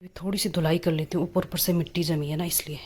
थोड़ी सी धुलाई कर लेती हूँ, ऊपर ऊपर से मिट्टी जमी है ना इसलिए।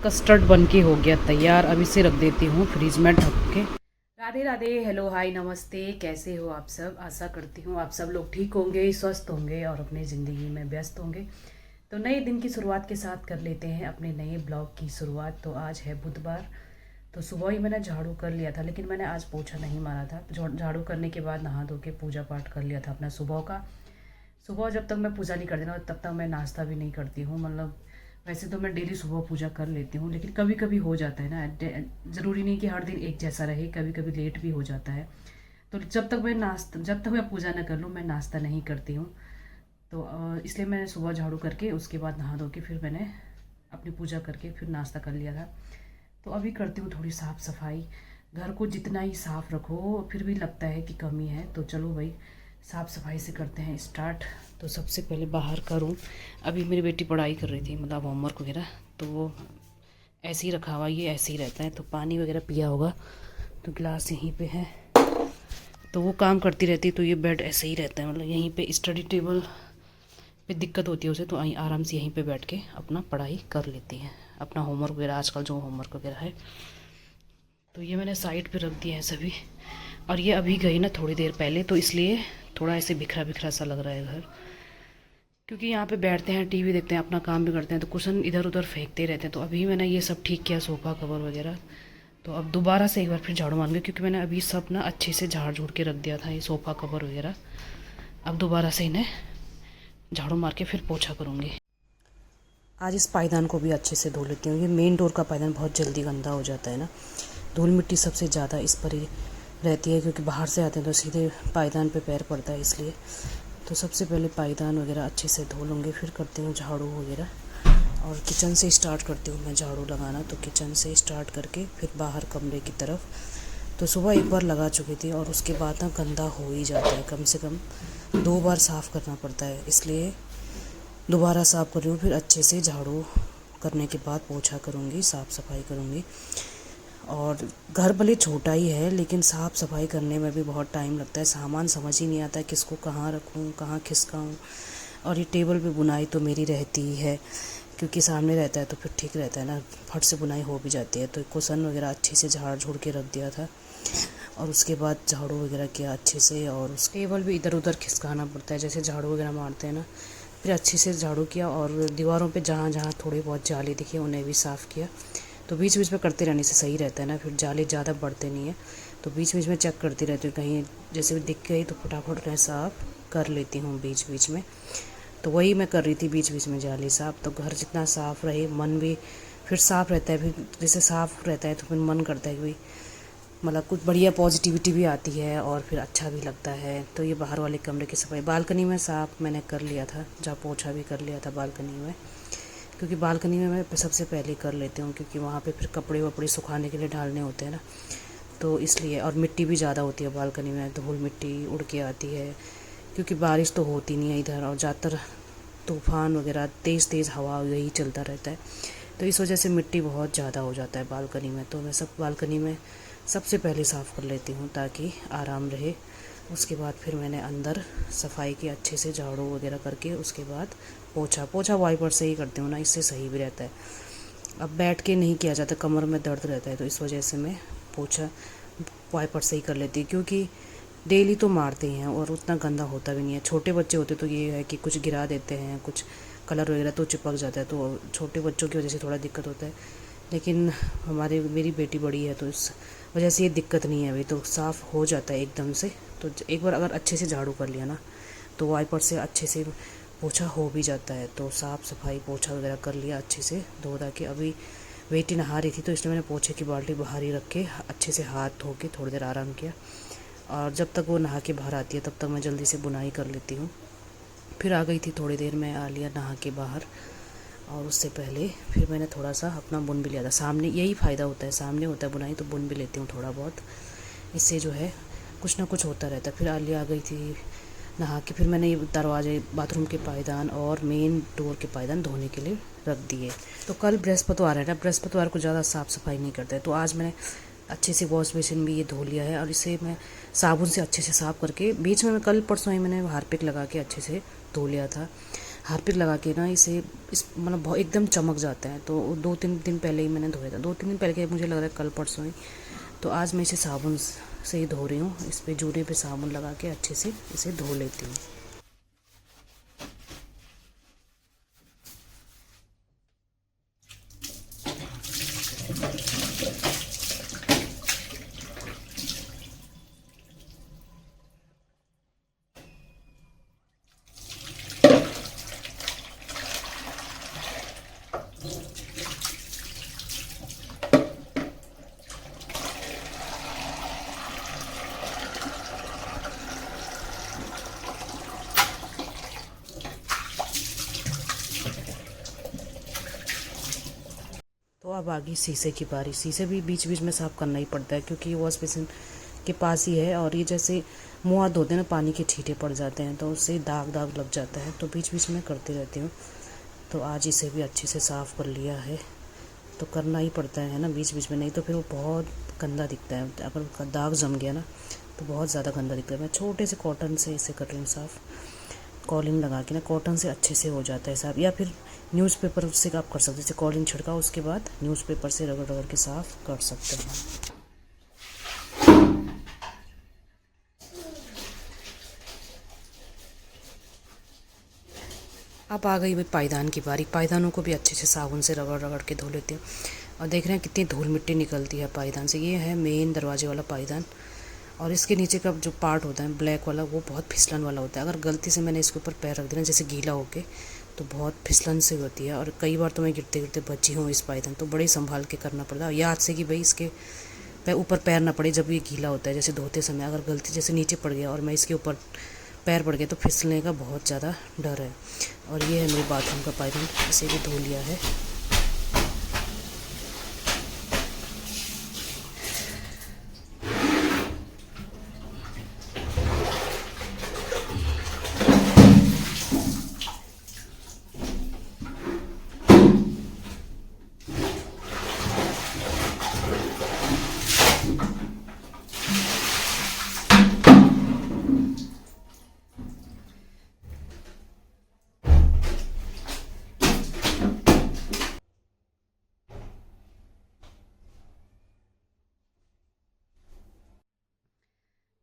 कस्टर्ड बन के हो गया तैयार। अब इसे रख देती हूँ फ्रीज में ढक के। राधे राधे, हेलो, हाय, नमस्ते। कैसे हो आप सब? आशा करती हूँ आप सब लोग ठीक होंगे, स्वस्थ होंगे और अपनी ज़िंदगी में व्यस्त होंगे। तो नए दिन की शुरुआत के साथ कर लेते हैं अपने नए ब्लॉग की शुरुआत। तो आज है बुधवार। तो सुबह ही मैंने झाड़ू कर लिया था, लेकिन मैंने आज पोछा नहीं मारा था। झाड़ू करने के बाद नहा धो के पूजा पाठ कर लिया था अपना सुबह का। सुबह जब तक मैं पूजा नहीं करती ना तब तक मैं नाश्ता भी नहीं करती हूँ। मतलब वैसे तो मैं डेली सुबह पूजा कर लेती हूँ, लेकिन कभी कभी हो जाता है ना, ज़रूरी नहीं कि हर दिन एक जैसा रहे, कभी कभी लेट भी हो जाता है। तो जब तक मैं पूजा ना कर लूँ मैं नाश्ता नहीं करती हूँ। तो इसलिए मैंने सुबह झाड़ू करके उसके बाद नहा धो के फिर मैंने अपनी पूजा करके फिर नाश्ता कर लिया था। तो अभी करती हूँ थोड़ी साफ़ सफाई। घर को जितना ही साफ़ रखो फिर भी लगता है कि कमी है। तो चलो भाई, साफ़ सफाई से करते हैं स्टार्ट। तो सबसे पहले बाहर का रूम, अभी मेरी बेटी पढ़ाई कर रही थी, मतलब होमवर्क वगैरह, तो वो ऐसे ही रखा हुआ, ये ऐसे ही रहता है। तो पानी वगैरह पिया होगा तो गिलास यहीं पे है। तो वो काम करती रहती है तो ये बेड ऐसे ही रहता है, मतलब यहीं पे स्टडी टेबल पे दिक्कत होती है उसे, तो आराम से यहीं पे बैठ के अपना पढ़ाई कर लेती है, अपना होमवर्क वगैरह, आजकल जो होमवर्क वगैरह है। तो ये मैंने साइड पे रख दिए हैं सभी। और ये अभी गई ना थोड़ी देर पहले, तो इसलिए थोड़ा ऐसे बिखरा बिखरा सा लग रहा है घर। क्योंकि यहाँ पे बैठते हैं, टीवी देखते हैं, अपना काम भी करते हैं, तो कुशन इधर उधर फेंकते रहते हैं। तो अभी मैंने ये सब ठीक किया, सोफ़ा कवर वगैरह। तो अब दोबारा से एक बार फिर झाड़ू मारूंगी, क्योंकि मैंने अभी सब ना अच्छे से झाड़ झूड़ के रख दिया था ये सोफ़ा कवर वगैरह। अब दोबारा से इन्हें झाड़ू मार के फिर पोछा करूँगी। आज इस पायदान को भी अच्छे से धो लेती हूँ। ये मेन डोर का पायदान बहुत जल्दी गंदा हो जाता है ना, धूल मिट्टी सबसे ज़्यादा इस पर ही रहती है, क्योंकि बाहर से आते हैं तो सीधे पायदान पे पैर पड़ता है, इसलिए। तो सबसे पहले पायदान वगैरह अच्छे से धो लूँगी, फिर करती हूँ झाड़ू वगैरह। और किचन से स्टार्ट करती हूँ मैं झाड़ू लगाना। तो किचन से स्टार्ट करके फिर बाहर कमरे की तरफ। तो सुबह एक बार लगा चुकी थी और उसके बाद ना गंदा हो ही जाता है, कम से कम 2 बार साफ़ करना पड़ता है, इसलिए दोबारा साफ़ कर रही हूँ। फिर अच्छे से झाड़ू करने के बाद पोछा करूँगी, साफ़ सफाई करूँगी। और घर भले छोटा ही है, लेकिन साफ़ सफाई करने में भी बहुत टाइम लगता है। सामान समझ ही नहीं आता है किसको कहाँ रखूँ, कहाँ खिसकाऊँ। और ये टेबल पे बुनाई तो मेरी रहती ही है, क्योंकि सामने रहता है तो फिर ठीक रहता है ना, फट से बुनाई हो भी जाती है। तो कुशन वगैरह अच्छे से झाड़ झूड़ के रख दिया था, और उसके बाद झाड़ू वगैरह किया अच्छे से। और उस टेबल भी इधर उधर खिसकाना पड़ता है, जैसे झाड़ू वगैरह मारते हैं ना। फिर अच्छे से झाड़ू किया, और दीवारों पे जहाँ जहाँ थोड़े बहुत जाले दिखे उन्हें भी साफ़ किया। तो बीच बीच में करते रहने से सही रहता है ना, फिर जाले ज़्यादा बढ़ते नहीं है। तो बीच बीच में चेक करती रहती हूँ, कहीं जैसे भी दिख गई तो फटाफट मैं साफ़ कर लेती हूँ बीच बीच में। तो वही मैं कर रही थी, बीच बीच में जाले साफ़। तो घर जितना साफ़ रहे मन भी फिर साफ़ रहता है। फिर जैसे साफ़ रहता है तो फिर मन करता है कि भाई, मतलब कुछ बढ़िया पॉजिटिविटी भी आती है और फिर अच्छा भी लगता है। तो ये बाहर वाले कमरे की सफाई, बालकनी में साफ़ मैंने कर लिया था, जहाँ पोछा भी कर लिया था बालकनी में। क्योंकि बालकनी में मैं सबसे पहले कर लेती हूँ, क्योंकि वहाँ पे फिर कपड़े वपड़े सुखाने के लिए डालने होते हैं ना, तो इसलिए। और मिट्टी भी ज़्यादा होती है बालकनी में, धूल मिट्टी उड़ के आती है, क्योंकि बारिश तो होती नहीं है इधर, और ज़्यादातर तूफ़ान वगैरह तेज़ तेज़ हवा यही चलता रहता है। तो इस वजह से मिट्टी बहुत ज़्यादा हो जाता है बालकनी में। तो मैं सब बालकनी में सबसे पहले साफ़ कर लेती हूँ ताकि आराम रहे। उसके बाद फिर मैंने अंदर सफाई की अच्छे से, झाड़ू वगैरह करके उसके बाद पोछा पोछा वाइपर से ही करती हूँ ना, इससे सही भी रहता है। अब बैठ के नहीं किया जाता, कमर में दर्द रहता है, तो इस वजह से मैं पोछा वाइपर से ही कर लेती हूँ। क्योंकि डेली तो मारते हैं और उतना गंदा होता भी नहीं है। छोटे बच्चे होते तो ये है कि कुछ गिरा देते हैं, कुछ कलर वगैरह तो चिपक जाता है, तो छोटे बच्चों की वजह से थोड़ा दिक्कत होता है। लेकिन मेरी बेटी बड़ी है तो इस वजह से ये दिक्कत नहीं है अभी, तो साफ़ हो जाता है एकदम से। तो एक बार अगर अच्छे से झाड़ू कर लिया ना तो वाइपर से अच्छे से पोछा हो भी जाता है। तो साफ़ सफाई पोछा वगैरह कर लिया अच्छे से, धो धा के। अभी बेटी नहा रही थी तो इसलिए मैंने पोछे की बाल्टी बाहर ही रख के अच्छे से हाथ धो के थोड़ी देर आराम किया। और जब तक वो नहा के बाहर आती है तब तक मैं जल्दी से बुनाई कर लेती हूँ। फिर आ गई थी थोड़ी देर में, आ लिया नहा के बाहर। और उससे पहले फिर मैंने थोड़ा सा अपना बुन भी लिया था। सामने यही फ़ायदा होता है, सामने होता है बुनाई, तो बुन भी लेती हूँ थोड़ा बहुत। इससे जो है कुछ ना कुछ होता रहता है। फिर आलिया आ गई थी नहा के, फिर मैंने ये दरवाजे, बाथरूम के पायदान और मेन डोर के पायदान धोने के लिए रख दिए। तो कल बृहस्पतिवार है ना, बृहस्पतिवार को ज़्यादा साफ़ सफाई नहीं करते, तो आज मैंने अच्छे से वॉश बेसिन भी ये धो लिया है और इसे मैं साबुन से अच्छे से साफ़ करके, बीच में मैं कल परसों ही मैंने हारपिक लगा के अच्छे से धो लिया था। हारपिक लगा के ना इसे इस मतलब बहुत एकदम चमक जाता है। तो 2-3 दिन पहले ही मैंने धोया था, 2-3 दिन पहले के, मुझे लग रहा है कल परसों ही। तो आज मैं इसे साबुन से ही धो रही हूँ। इस पर जूने पे साबुन लगा के अच्छे से इसे धो लेती हूँ। तो अब आ गई शीशे की बारी। शीशे भी बीच बीच में साफ़ करना ही पड़ता है, क्योंकि ये वॉश बेसिन के पास ही है और ये जैसे मुँह हाथ धोते हैं ना, पानी के छींटे पड़ जाते हैं तो उससे दाग दाग लग जाता है, तो बीच बीच में करती रहती हूँ। तो आज इसे भी अच्छे से साफ़ कर लिया है। तो करना ही पड़ता है ना बीच बीच में, नहीं तो फिर वो बहुत गंदा दिखता है। अगर दाग जम गया ना तो बहुत ज़्यादा गंदा दिखता है। मैं छोटे से कॉटन से इसे कर रही हूँ साफ़, कॉलिंग लगा के ना, कॉटन से अच्छे से हो जाता है साफ़। या फिर न्यूज़पेपर से आप कर सकते हैं, जैसे कॉलिंग छिड़का उसके बाद न्यूज़पेपर से रगड़ रगड़ के साफ़ कर सकते हैं। अब आ गई भाई पायदान की बारी। पायदानों को भी अच्छे से साबुन से रगड़ रगड़ के धो लेती हूँ। और देख रहे हैं कितनी धूल मिट्टी निकलती है पायदान से। ये है मेन दरवाजे वाला पायदान, और इसके नीचे का जो पार्ट होता है ब्लैक वाला, वो बहुत फिसलन वाला होता है। अगर गलती से मैंने इसके ऊपर पैर रख दिया जैसे गीला होके, तो बहुत फिसलन से होती है। और कई बार तो मैं गिरते गिरते बची हूँ इस पायदान, तो बड़े संभाल के करना पड़ता है याद से कि भाई इसके ऊपर पैर ना पड़े जब ये गीला होता है। जैसे धोते समय अगर गलती जैसे नीचे पड़ गया और मैं इसके ऊपर पैर पड़ गया तो फिसलने का बहुत ज़्यादा डर है। और ये है मेरे बाथरूम का पायदान, इसे भी धो लिया है।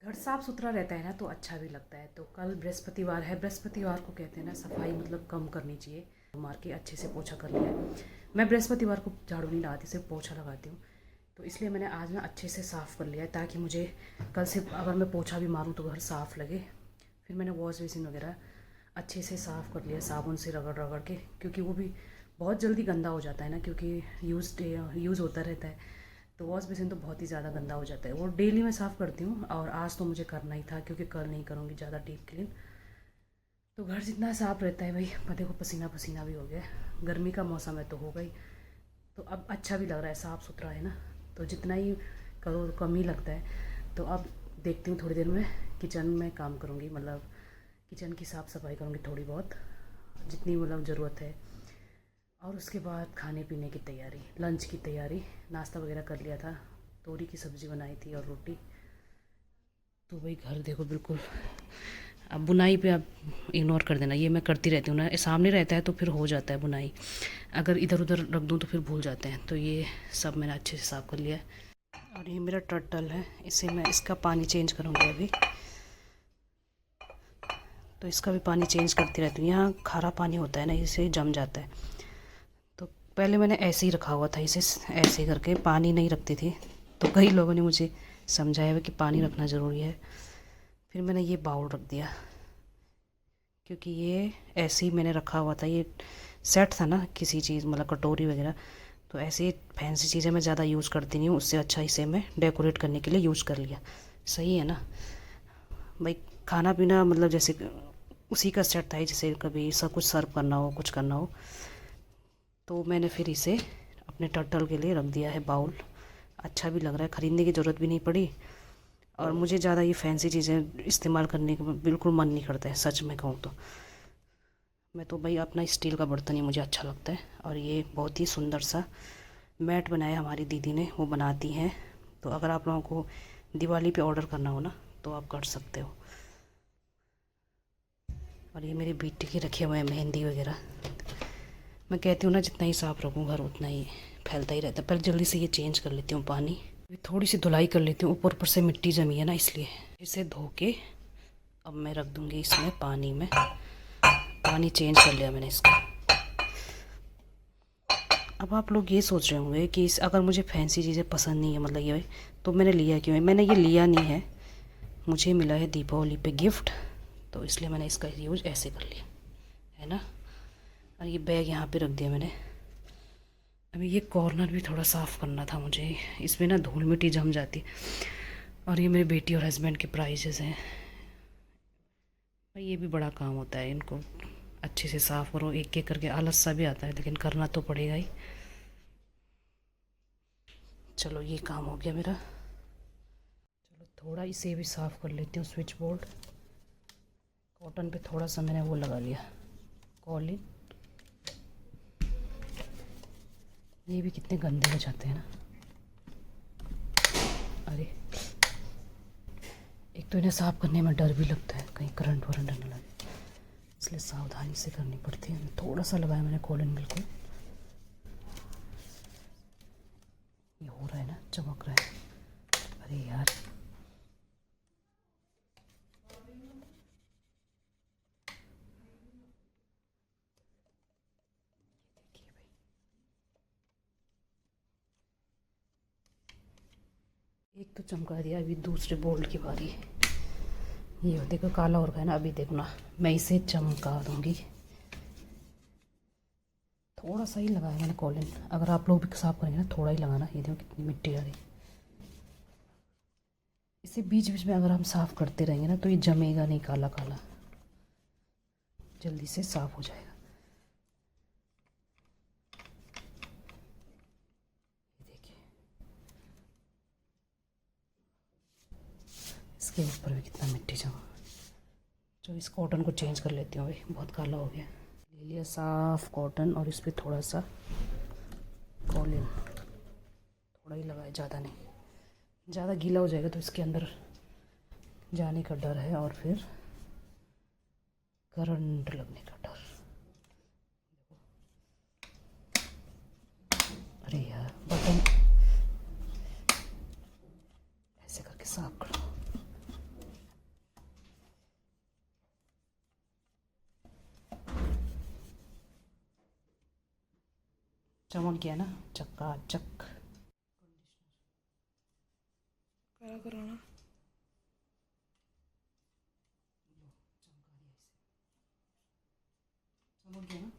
घर साफ़ सुथरा रहता है ना तो अच्छा भी लगता है। तो कल बृहस्पतिवार है, बृहस्पतिवार को कहते हैं ना सफाई मतलब कम करनी चाहिए। मार के अच्छे से पोछा कर लिया है। मैं बृहस्पतिवार को झाड़ू नहीं लगाती, सिर्फ पोछा लगाती हूँ। तो इसलिए मैंने आज ना अच्छे से साफ़ कर लिया है, ताकि मुझे कल से अगर मैं पोछा भी मारूँ तो घर साफ़ लगे। फिर मैंने वॉश बेसिन वगैरह अच्छे से साफ़ कर लिया साबुन से रगड़ रगड़ के, क्योंकि वो भी बहुत जल्दी गंदा हो जाता है ना, क्योंकि यूज़ होता रहता है। तो वॉश बेसिन तो बहुत ही ज़्यादा गंदा हो जाता है। वो डेली मैं साफ़ करती हूँ, और आज तो मुझे करना ही था क्योंकि कल नहीं करूँगी ज़्यादा डीप क्लीन। तो घर जितना साफ़ रहता है भाई, पते को पसीना पसीना भी हो गया। गर्मी का मौसम है तो हो गई। तो अब अच्छा भी लग रहा है, साफ़ सुथरा है ना, तो जितना ही करो कम ही लगता है। तो अब देखती हूँ थोड़ी देर में किचन में काम करूँगी, मतलब किचन की साफ़ सफाई करूँगी थोड़ी बहुत, जितनी मतलब ज़रूरत है। और उसके बाद खाने पीने की तैयारी, लंच की तैयारी। नाश्ता वगैरह कर लिया था, तोरी की सब्ज़ी बनाई थी और रोटी। तो वही घर देखो बिल्कुल। अब बुनाई पे आप इग्नोर कर देना, ये मैं करती रहती हूँ ना, सामने रहता है तो फिर हो जाता है बुनाई। अगर इधर उधर रख दूँ तो फिर भूल जाते हैं। तो ये सब मैंने अच्छे से साफ़ कर लिया है। और ये मेरा टर्टल है, इसे मैं इसका पानी चेंज करूँगी अभी। तो इसका भी पानी चेंज करती रहती हूँ। यहाँ खारा पानी होता है ना, इसे जम जाता है। तो पहले मैंने ऐसे ही रखा हुआ था, इसे ऐसे करके पानी नहीं रखती थी। तो कई लोगों ने मुझे समझाया हुआ कि पानी रखना ज़रूरी है। फिर मैंने ये बाउल रख दिया, क्योंकि ये ऐसे ही मैंने रखा हुआ था, ये सेट था ना किसी चीज़ मतलब कटोरी वगैरह। तो ऐसे फैंसी चीज़ें मैं ज़्यादा यूज़ करती नहीं हूँ, उससे अच्छा इसे मैं डेकोरेट करने के लिए यूज़ कर लिया। सही है ना भाई, खाना पीना मतलब जैसे उसी का सेट था, जैसे कभी सब कुछ सर्व करना हो, कुछ करना हो तो मैंने फिर इसे अपने टर्टल के लिए रख दिया है बाउल। अच्छा भी लग रहा है, ख़रीदने की ज़रूरत भी नहीं पड़ी। और मुझे ज़्यादा ये फैंसी चीज़ें इस्तेमाल करने का बिल्कुल मन नहीं करता है, सच में कहूँ तो। मैं तो भाई अपना स्टील का बर्तन ही मुझे अच्छा लगता है। और ये बहुत ही सुंदर सा मैट बनाया हमारी दीदी ने, वो बनाती हैं। तो अगर आप लोगों को दिवाली पे ऑर्डर करना हो ना तो आप कर सकते हो। और ये मेरी बेटी के रखे हुए हैं मेहंदी वगैरह। मैं कहती हूँ ना जितना ही साफ़ रखूँ घर उतना ही फैलता ही रहता है। पर जल्दी से ये चेंज कर लेती हूँ पानी, थोड़ी सी धुलाई कर लेती हूँ, ऊपर ऊपर से मिट्टी जमी है ना, इसलिए इसे धो के अब मैं रख दूँगी इसमें पानी में। पानी चेंज कर लिया मैंने इसका। अब आप लोग ये सोच रहे होंगे कि अगर मुझे फैंसी चीज़ें पसंद नहीं है, मतलब ये तो मैंने लिया क्यों है। मैंने ये लिया नहीं है, मुझे मिला है दीपावली पे गिफ्ट, तो इसलिए मैंने इसका यूज़ ऐसे कर लिया है ना। और ये बैग यहाँ पे रख दिया मैंने। अभी ये कॉर्नर भी थोड़ा साफ़ करना था मुझे, इसमें ना धूल मिट्टी जम जाती। और ये मेरी बेटी और हस्बैंड के प्राइजेज़ हैं। ये भी बड़ा काम होता है, इनको अच्छे से साफ़ करो, एक एक करके। आलस सा भी आता है लेकिन करना तो पड़ेगा ही। चलो ये काम हो गया मेरा। चलो थोड़ा इसे भी साफ़ कर लेती हूँ। स्विच बोर्ड कॉटन पे थोड़ा सा मैंने वो लगा लिया कॉलिन। ये भी कितने गंदे हो जाते हैं ना। अरे एक तो इन्हें साफ़ करने में डर भी लगता है, कहीं करंट वरंट न लगे, इसलिए सावधानी से करनी पड़ती है। थोड़ा सा लगाया मैंने कॉलिन, बिल्कुल ये हो रहा है ना, चमक रहा है। अरे यार देखिए भाई, एक तो चमका दिया, अभी दूसरे बोल्ट की बारी है। ये देखो काला और गया ना, अभी देखो ना, मैं इसे चमका दूंगी। थोड़ा सा ही लगाया मैंने कॉलिन। अगर आप लोग भी साफ करेंगे ना थोड़ा ही लगाना। ये देखो कितनी मिट्टी आ रही। इसे बीच बीच में अगर हम साफ़ करते रहेंगे ना तो ये जमेगा नहीं, काला काला जल्दी से साफ़ हो जाएगा। ये देखिए इसके ऊपर भी कितना मिट्टी जमा। जो इस कॉटन को चेंज कर लेती हूँ भाई, बहुत काला हो गया। ले लिया साफ़ कॉटन और इस पर थोड़ा सा कॉलिन, थोड़ा ही लगाया, ज़्यादा नहीं। ज़्यादा गीला हो जाएगा तो इसके अंदर जाने का डर है और फिर करंट लगने का डर। अरे यार बटन ऐसे करके साफ करो। चमक गया ना, चकाचक। करा करो ना। चमक गया ना।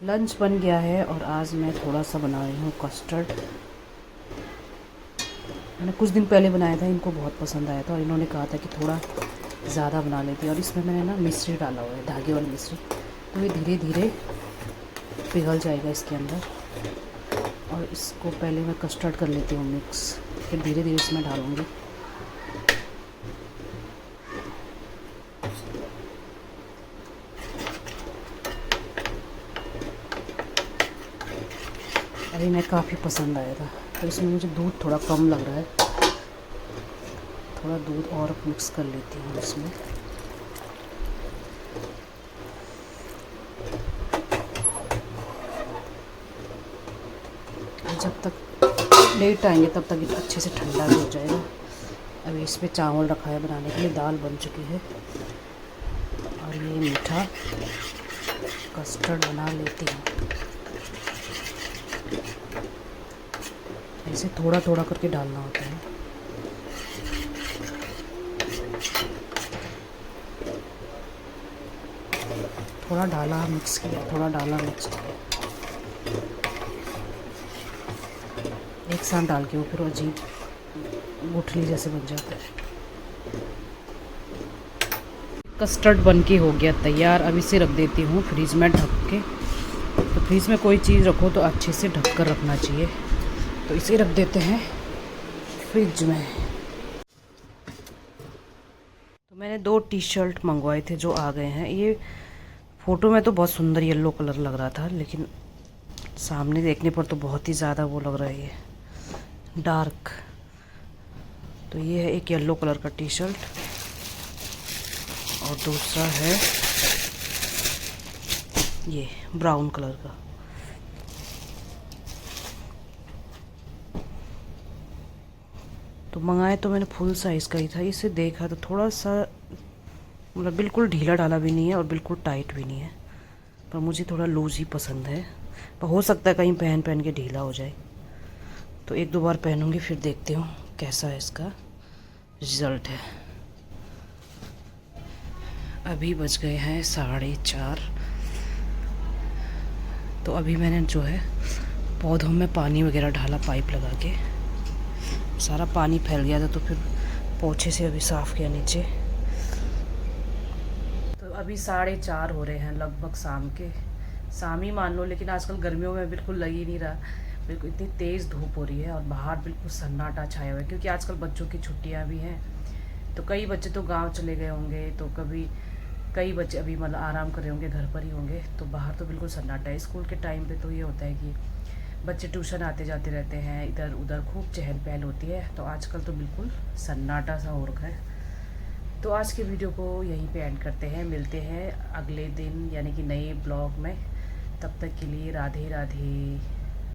लंच बन गया है और आज मैं थोड़ा सा बना रही हूँ कस्टर्ड। मैंने कुछ दिन पहले बनाया था, इनको बहुत पसंद आया था और इन्होंने कहा था कि थोड़ा ज़्यादा बना लेती। और इसमें मैंने ना मिश्री डाला हुआ है, धागे वाली मिश्री, तो ये धीरे धीरे पिघल जाएगा इसके अंदर। और इसको पहले मैं कस्टर्ड कर लेती हूँ मिक्स, फिर धीरे धीरे इसमें डालूँगी। अभी मैं काफ़ी पसंद आया था, तो इसमें मुझे दूध थोड़ा कम लग रहा है, थोड़ा दूध और मिक्स कर लेती हूँ इसमें। जब तक लेट आएंगे तब तक ये अच्छे से ठंडा भी हो जाएगा। अभी इस पर चावल रखा है बनाने के लिए, दाल बन चुकी है और ये मीठा कस्टर्ड बना लेती हूँ। ऐसे थोड़ा थोड़ा करके डालना होता है। थोड़ा डाला मिक्स किया, थोड़ा डाला मिक्स किया, एक साथ डाल के वो फिर अजीब गुठली जैसे बन जाता है। कस्टर्ड बन के हो गया तैयार। अब इसे रख देती हूँ फ्रीज में ढक के। तो फ्रीज में कोई चीज़ रखो तो अच्छे से ढक कर रखना चाहिए। तो इसे रख देते हैं फ्रिज में। तो मैंने 2 टी शर्ट मंगवाए थे जो आ गए हैं। ये फ़ोटो में तो बहुत सुंदर येलो कलर लग रहा था, लेकिन सामने देखने पर तो बहुत ही ज़्यादा वो लग रहा है, ये डार्क। तो ये है एक येलो कलर का टी शर्ट और दूसरा है ये ब्राउन कलर का। तो मंगाए तो मैंने फुल साइज़ का ही था। इसे देखा तो थोड़ा सा मतलब बिल्कुल ढीला ढाला भी नहीं है और बिल्कुल टाइट भी नहीं है, पर मुझे थोड़ा लूज ही पसंद है। पर हो सकता है कहीं पहन पहन के ढीला हो जाए। तो 1-2 बार पहनूंगी फिर देखती हूँ कैसा है इसका रिज़ल्ट है। अभी बज गए हैं 4:30। तो अभी मैंने जो है पौधों में पानी वगैरह डाला पाइप लगा के। सारा पानी फैल गया था तो फिर पोछे से अभी साफ़ किया नीचे। तो अभी 4:30 हो रहे हैं लगभग शाम ही मान लो, लेकिन आजकल गर्मियों में बिल्कुल लग ही नहीं रहा। बिल्कुल इतनी तेज़ धूप हो रही है और बाहर बिल्कुल सन्नाटा छाया हुआ है, क्योंकि आजकल बच्चों की छुट्टियां भी हैं। तो कई बच्चे तो गांव चले गए होंगे, तो कई बच्चे अभी मतलब आराम कर रहे होंगे, घर पर ही होंगे। तो बाहर तो बिल्कुल सन्नाटा है। स्कूल के टाइम पे तो ये होता है कि बच्चे ट्यूशन आते जाते रहते हैं, इधर उधर खूब चहल पहल होती है। तो आजकल तो बिल्कुल सन्नाटा सा हो रखा है। तो आज के वीडियो को यहीं पे एंड करते हैं। मिलते हैं अगले दिन यानी कि नए ब्लॉग में। तब तक के लिए राधे राधे।